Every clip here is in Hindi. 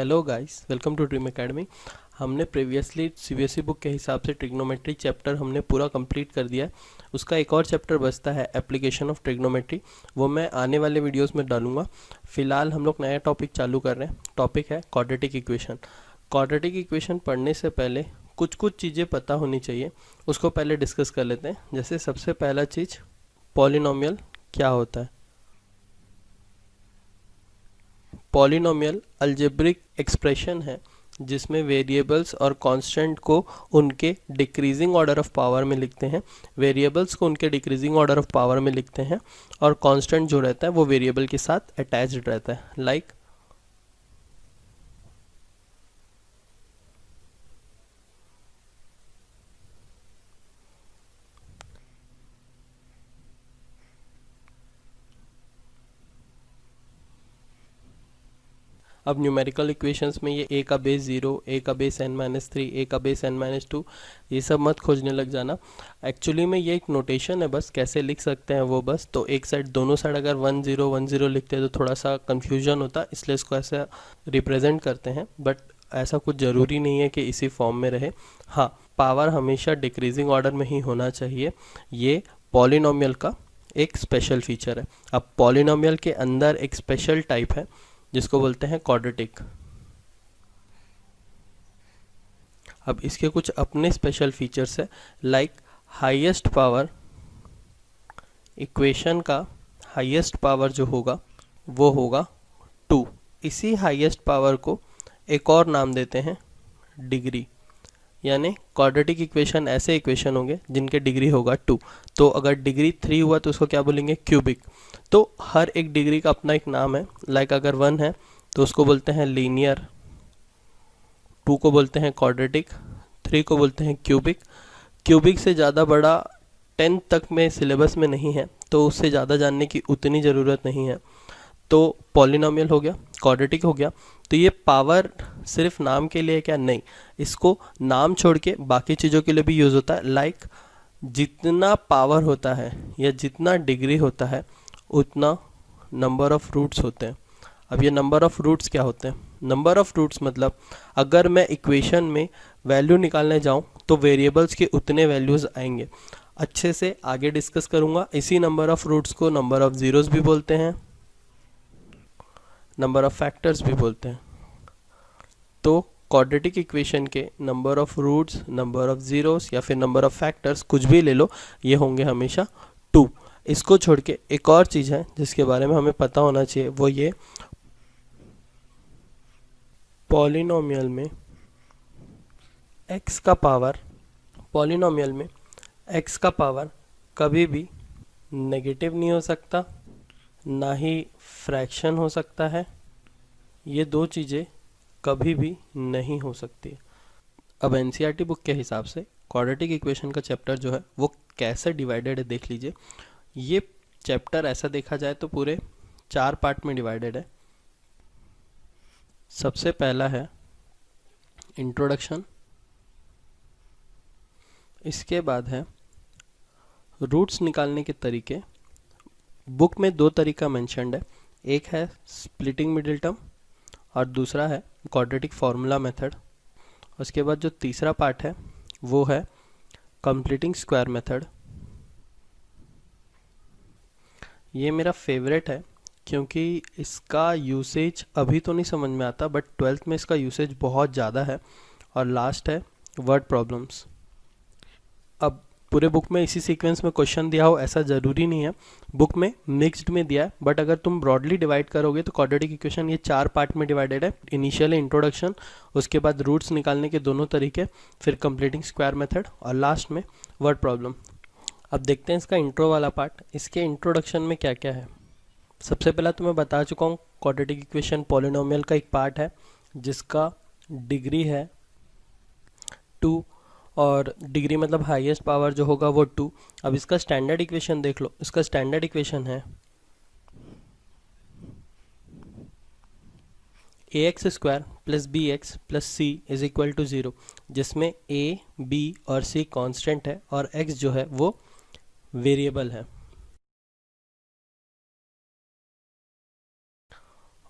Hello guys, welcome to dream academy. हमने प्रीवियसली सीबीएसई बुक के हिसाब से ट्रिग्नोमेट्री चैप्टर हमने पूरा कंप्लीट कर दिया है। उसका एक और चैप्टर बचता है एप्लीकेशन ऑफ ट्रिग्नोमेट्री, वो मैं आने वाले वीडियोस में डालूंगा। फिलहाल हम लोग नया टॉपिक चालू कर रहे हैं। टॉपिक है क्वाड्रेटिक इक्वेशन। क्वाड्रेटिक इक्वेशन पढ़ने से पहले कुछ कुछ चीज़ें पता होनी चाहिए, उसको पहले डिस्कस कर लेते हैं। जैसे सबसे पहला चीज़, पॉलिनोमियल क्या होता है। पॉलिनोमियल अलजेब्रिक एक्सप्रेशन है जिसमें वेरिएबल्स और कांस्टेंट को उनके डिक्रीजिंग ऑर्डर ऑफ पावर में लिखते हैं, वेरिएबल्स को उनके डिक्रीजिंग ऑर्डर ऑफ पावर में लिखते हैं, और कांस्टेंट जो रहता है वो वेरिएबल के साथ अटैच्ड रहता है। लाइक अब न्यूमेरिकल इक्वेशंस में ये a का बेस 0, a का बेस n-3, a का बेस n-2, ये सब मत खोजने लग जाना। एक्चुअली में ये एक नोटेशन है, बस कैसे लिख सकते हैं वो बस। तो एक साइड, दोनों साइड अगर 1 0 1 0 लिखते हैं तो थोड़ा सा कन्फ्यूजन होता, इसलिए इसको ऐसे रिप्रेजेंट करते हैं। बट ऐसा कुछ ज़रूरी नहीं है कि इसी फॉर्म में रहे। हाँ, पावर हमेशा डिक्रीजिंग ऑर्डर में ही होना चाहिए। ये पॉलिनोमियल का एक स्पेशल फीचर है। अब पॉलिनोमियल के अंदर एक स्पेशल टाइप है जिसको बोलते हैं क्वाड्रेटिक। अब इसके कुछ अपने स्पेशल फीचर्स है, लाइक हाईएस्ट पावर, इक्वेशन का हाईएस्ट पावर जो होगा वो होगा 2। इसी हाईएस्ट पावर को एक और नाम देते हैं डिग्री, यानी क्वाड्रेटिक इक्वेशन ऐसे इक्वेशन होंगे जिनके डिग्री होगा 2। तो अगर डिग्री 3 हुआ तो उसको क्या बोलेंगे, क्यूबिक। तो हर एक डिग्री का अपना एक नाम है। लाइक अगर 1 है तो उसको बोलते हैं लीनियर, 2 को बोलते हैं क्वाड्रेटिक, 3 को बोलते हैं क्यूबिक। क्यूबिक से ज़्यादा बड़ा 10 तक में सिलेबस में नहीं है, तो उससे ज़्यादा जानने की उतनी ज़रूरत नहीं है। तो पॉलिनोमियल हो गया, क्वाड्रेटिक हो गया। तो ये पावर सिर्फ नाम के लिए क्या, नहीं, इसको नाम छोड़ के बाकी चीज़ों के लिए भी यूज़ होता है। लाइक जितना पावर होता है या जितना डिग्री होता है उतना नंबर ऑफ रूट्स होते हैं। अब ये नंबर ऑफ रूट्स क्या होते हैं? नंबर ऑफ रूट्स मतलब अगर मैं इक्वेशन में वैल्यू निकालने जाऊं तो वेरिएबल्स के उतने वैल्यूज़ आएंगे। अच्छे से आगे डिस्कस करूंगा। इसी नंबर ऑफ रूट्स को नंबर ऑफ ज़ीरोज़ भी बोलते हैं, नंबर ऑफ फैक्टर्स भी बोलते हैं। तो क्वाड्रेटिक इक्वेशन के number of roots, number of zeros या फिर नंबर ऑफ फैक्टर्स, कुछ भी ले लो, ये होंगे हमेशा 2। इसको छोड़ के एक और चीज़ है जिसके बारे में हमें पता होना चाहिए, वो ये पॉलिनोमियल में x का पावर, पॉलिनोमियल में x का पावर कभी भी नेगेटिव नहीं हो सकता, ना ही फ्रैक्शन हो सकता है। ये दो चीज़ें कभी भी नहीं हो सकती। अब एनसीईआरटी बुक के हिसाब से क्वाड्रेटिक इक्वेशन का चैप्टर जो है वो कैसे डिवाइडेड है देख लीजिए। ये चैप्टर ऐसा देखा जाए तो पूरे 4 पार्ट में डिवाइडेड है। सबसे पहला है इंट्रोडक्शन, इसके बाद है रूट्स निकालने के तरीके। बुक में 2 तरीका मेंशन्ड है, एक है स्प्लिटिंग मिडिल टर्म और दूसरा है क्वाड्रेटिक फार्मूला मेथड। उसके बाद जो तीसरा पार्ट है वो है कंप्लीटिंग स्क्वायर मेथड। ये मेरा फेवरेट है क्योंकि इसका यूसेज अभी तो नहीं समझ में आता, बट 12th में इसका यूसेज बहुत ज़्यादा है। और लास्ट है वर्ड प्रॉब्लम्स। अब पूरे बुक में इसी सीक्वेंस में क्वेश्चन दिया हो ऐसा ज़रूरी नहीं है, बुक में मिक्स्ड में दिया है। बट अगर तुम ब्रॉडली डिवाइड करोगे तो क्वाड्रेटिक इक्वेशन ये 4 पार्ट में डिवाइडेड है। इनिशियली इंट्रोडक्शन, उसके बाद रूट्स निकालने के दोनों तरीके, फिर कंप्लीटिंग स्क्वायर मेथड और लास्ट में वर्ड प्रॉब्लम। अब देखते हैं इसका इंट्रो वाला पार्ट। इसके इंट्रोडक्शन में क्या क्या है। सबसे पहला तो मैं बता चुका हूँ, क्वाड्रेटिक इक्वेशन पॉलिनोमियल का एक पार्ट है जिसका डिग्री है 2, और डिग्री मतलब हाईएस्ट पावर जो होगा वो 2। अब इसका स्टैंडर्ड इक्वेशन देख लो। इसका स्टैंडर्ड इक्वेशन है ax² + bx + c = 0, जिसमें a, b और c कांस्टेंट है और x जो है वो वेरिएबल है।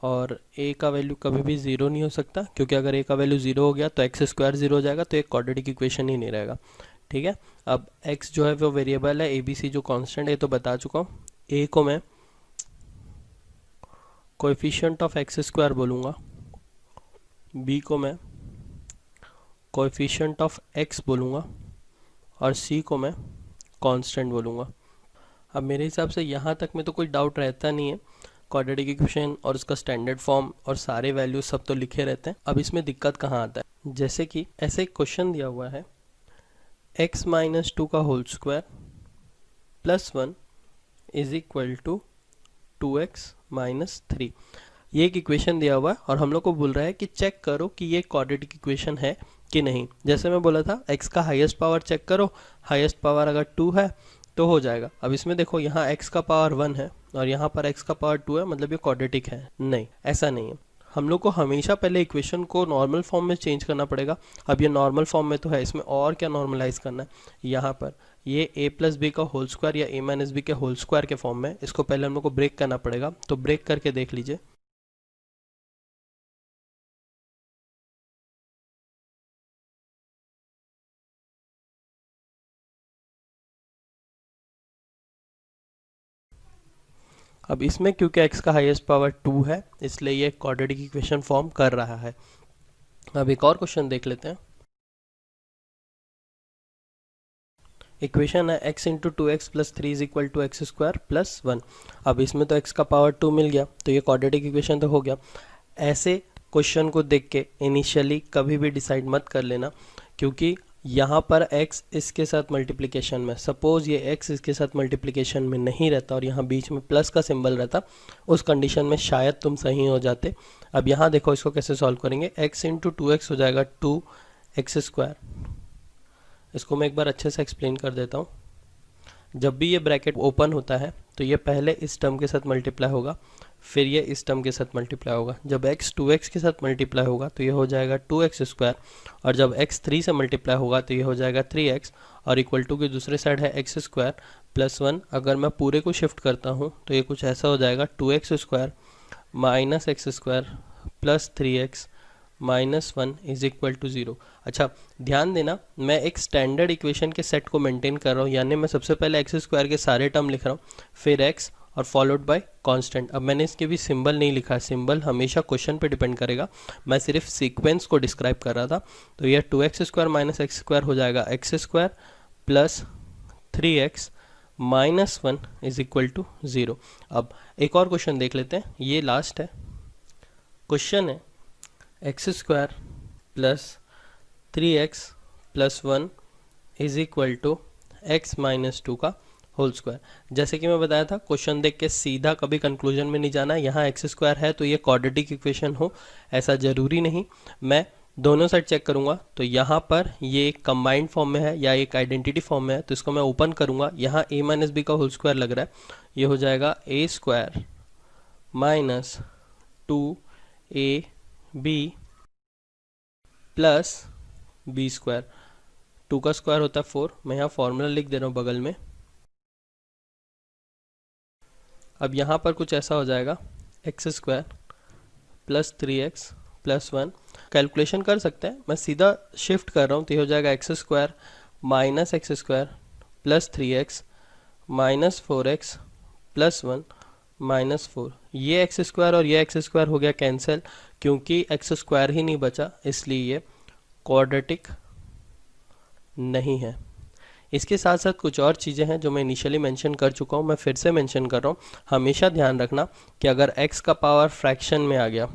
और a का वैल्यू कभी भी ज़ीरो नहीं हो सकता, क्योंकि अगर a का वैल्यू ज़ीरो हो गया तो एक्स स्क्वायर ज़ीरो हो जाएगा, तो एक क्वाड्रेटिक इक्वेशन ही नहीं रहेगा। ठीक है, अब x जो है वो वेरिएबल है, ABC जो कांस्टेंट है तो बता चुका हूँ। a को मैं कोएफिशिएंट ऑफ एक्स स्क्वायर बोलूँगा, b को मैं कोएफिशिएंट ऑफ x बोलूँगा और c को मैं कांस्टेंट बोलूँगा। अब मेरे हिसाब से यहाँ तक में तो कोई डाउट रहता नहीं है, क्वाड्रेटिक इक्वेशन और उसका स्टैंडर्ड फॉर्म और सारे वैल्यूज सब तो लिखे रहते हैं। अब इसमें दिक्कत कहाँ आता है, जैसे कि ऐसे एक क्वेश्चन दिया हुआ है x माइनस 2 का whole square plus 1 is equal to 2x minus 3। ये एक इक्वेशन दिया हुआ है और हम लोग को बोल रहा है कि चेक करो कि ये क्वाड्रेटिक इक्वेशन है कि नहीं। जैसे मैं बोला था x का हाईएस्ट पावर चेक करो, हाईएस्ट पावर अगर 2 है तो हो जाएगा। अब इसमें देखो यहाँ x का पावर 1 है और यहाँ पर x का पावर 2 है, मतलब ये क्वाड्रेटिक है? नहीं, ऐसा नहीं है। हम लोग को हमेशा पहले इक्वेशन को नॉर्मल फॉर्म में चेंज करना पड़ेगा। अब ये नॉर्मल फॉर्म में तो है, इसमें और क्या नॉर्मलाइज करना है। यहाँ पर ये a प्लस बी का होल स्क्वायर या a माइनस बी के होल स्क्वायर के फॉर्म में, इसको पहले हम लोग को ब्रेक करना पड़ेगा। तो ब्रेक करके देख लीजिए। अब इसमें क्योंकि x का हाईएस्ट पावर 2 है, इसलिए ये क्वाड्रेटिक इक्वेशन फॉर्म कर रहा है। अब एक और क्वेश्चन देख लेते हैं। इक्वेशन है x into 2x plus 3 is equal to x square plus 1। अब इसमें तो x का पावर 2 मिल गया, तो ये क्वाड्रेटिक इक्वेशन तो हो गया। ऐसे क्वेश्चन को देख के इनिशियली कभी भी डिसाइड मत कर लेना, क्योंकि यहाँ पर x इसके साथ मल्टीप्लिकेशन में, सपोज ये x इसके साथ मल्टीप्लिकेशन में नहीं रहता और यहाँ बीच में प्लस का सिंबल रहता, उस कंडीशन में शायद तुम सही हो जाते। अब यहाँ देखो इसको कैसे सॉल्व करेंगे। x इंटू 2x हो जाएगा 2x स्क्वायर। इसको मैं एक बार अच्छे से एक्सप्लेन कर देता हूँ। जब भी ये ब्रैकेट ओपन होता है तो ये पहले इस टर्म के साथ मल्टीप्लाई होगा, फिर ये इस टर्म के साथ मल्टीप्लाई होगा। जब x 2x के साथ मल्टीप्लाई होगा तो ये हो जाएगा 2x स्क्वायर, और जब x 3 से मल्टीप्लाई होगा तो ये हो जाएगा 3x, और इक्वल टू की दूसरे साइड है x स्क्वायर प्लस 1। अगर मैं पूरे को शिफ्ट करता हूँ तो ये कुछ ऐसा हो जाएगा 2x square minus x square plus 3x minus 1 is equal to 0। अच्छा, ध्यान देना, मैं एक स्टैंडर्ड इक्वेशन के सेट को मेंटेन कर रहा हूँ, यानी मैं सबसे पहले एक्स स्क्वायर के सारे टर्म लिख रहा हूँ, फिर x और फॉलोड बाय कांस्टेंट। अब मैंने इसके भी सिंबल नहीं लिखा, सिंबल हमेशा क्वेश्चन पे डिपेंड करेगा, मैं सिर्फ सीक्वेंस को डिस्क्राइब कर रहा था। तो यह 2x square minus x square हो जाएगा x square plus 3x minus 1 is equal to 0। अब एक और क्वेश्चन देख लेते हैं, ये लास्ट है। क्वेश्चन है x square plus 3x plus 1 is equal to x minus 2 का होल स्क्वायर। जैसे कि मैं बताया था, क्वेश्चन देख के सीधा कभी कंक्लूजन में नहीं जाना। यहाँ एक्स स्क्वायर है तो ये क्वाड्रेटिक इक्वेशन हो, ऐसा ज़रूरी नहीं। मैं दोनों साइड चेक करूँगा, तो यहाँ पर ये एक कंबाइंड फॉर्म में है या एक आइडेंटिटी फॉर्म में है, तो इसको मैं ओपन करूँगा। यहाँ a माइनस बी का होल स्क्वायर लग रहा है, ये हो जाएगा a square minus 2ab plus b square. 2 का स्क्वायर होता है 4, मैं यहाँ फॉर्मूला लिख दे रहा हूँ बगल में। अब यहाँ पर कुछ ऐसा हो जाएगा x square plus 3x plus 1। Calculation कर सकते हैं, मैं सीधा शिफ्ट कर रहा हूँ, तो ये हो जाएगा x square minus x square plus 3x minus 4x plus 1 minus 4। ये एक्स स्क्वायर और ये एक्स स्क्वायर हो गया कैंसिल, क्योंकि एक्स स्क्वायर ही नहीं बचा, इसलिए ये क्वाड्रेटिक नहीं है। इसके साथ साथ कुछ और चीज़ें हैं जो मैं इनिशियली मेंशन कर चुका हूँ, मैं फिर से मेंशन कर रहा हूँ। हमेशा ध्यान रखना कि अगर x का पावर फ्रैक्शन में आ गया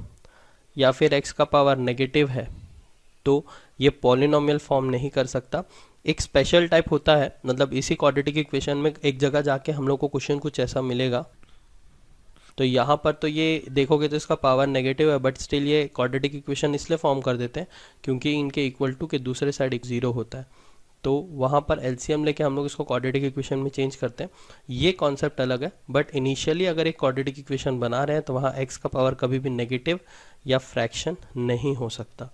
या फिर x का पावर नेगेटिव है तो ये पॉलिनोमियल फॉर्म नहीं कर सकता। एक स्पेशल टाइप होता है, मतलब इसी क्वाड्रेटिक इक्वेशन में एक जगह जाके हम लोग को क्वेश्चन कुछ ऐसा मिलेगा। तो यहाँ पर तो ये देखोगे तो इसका पावर नेगेटिव है, बट स्टिल ये क्वाड्रेटिक इक्वेशन इसलिए फॉर्म कर देते हैं क्योंकि इनके इक्वल टू के दूसरे साइड एक 0 होता है, तो वहाँ पर एलसीएम लेके हम लोग इसको क्वाड्रेटिक इक्वेशन में चेंज करते हैं। ये कॉन्सेप्ट अलग है, बट इनिशियली अगर एक क्वाड्रेटिक इक्वेशन बना रहे हैं तो वहाँ x का पावर कभी भी नेगेटिव या फ्रैक्शन नहीं हो सकता।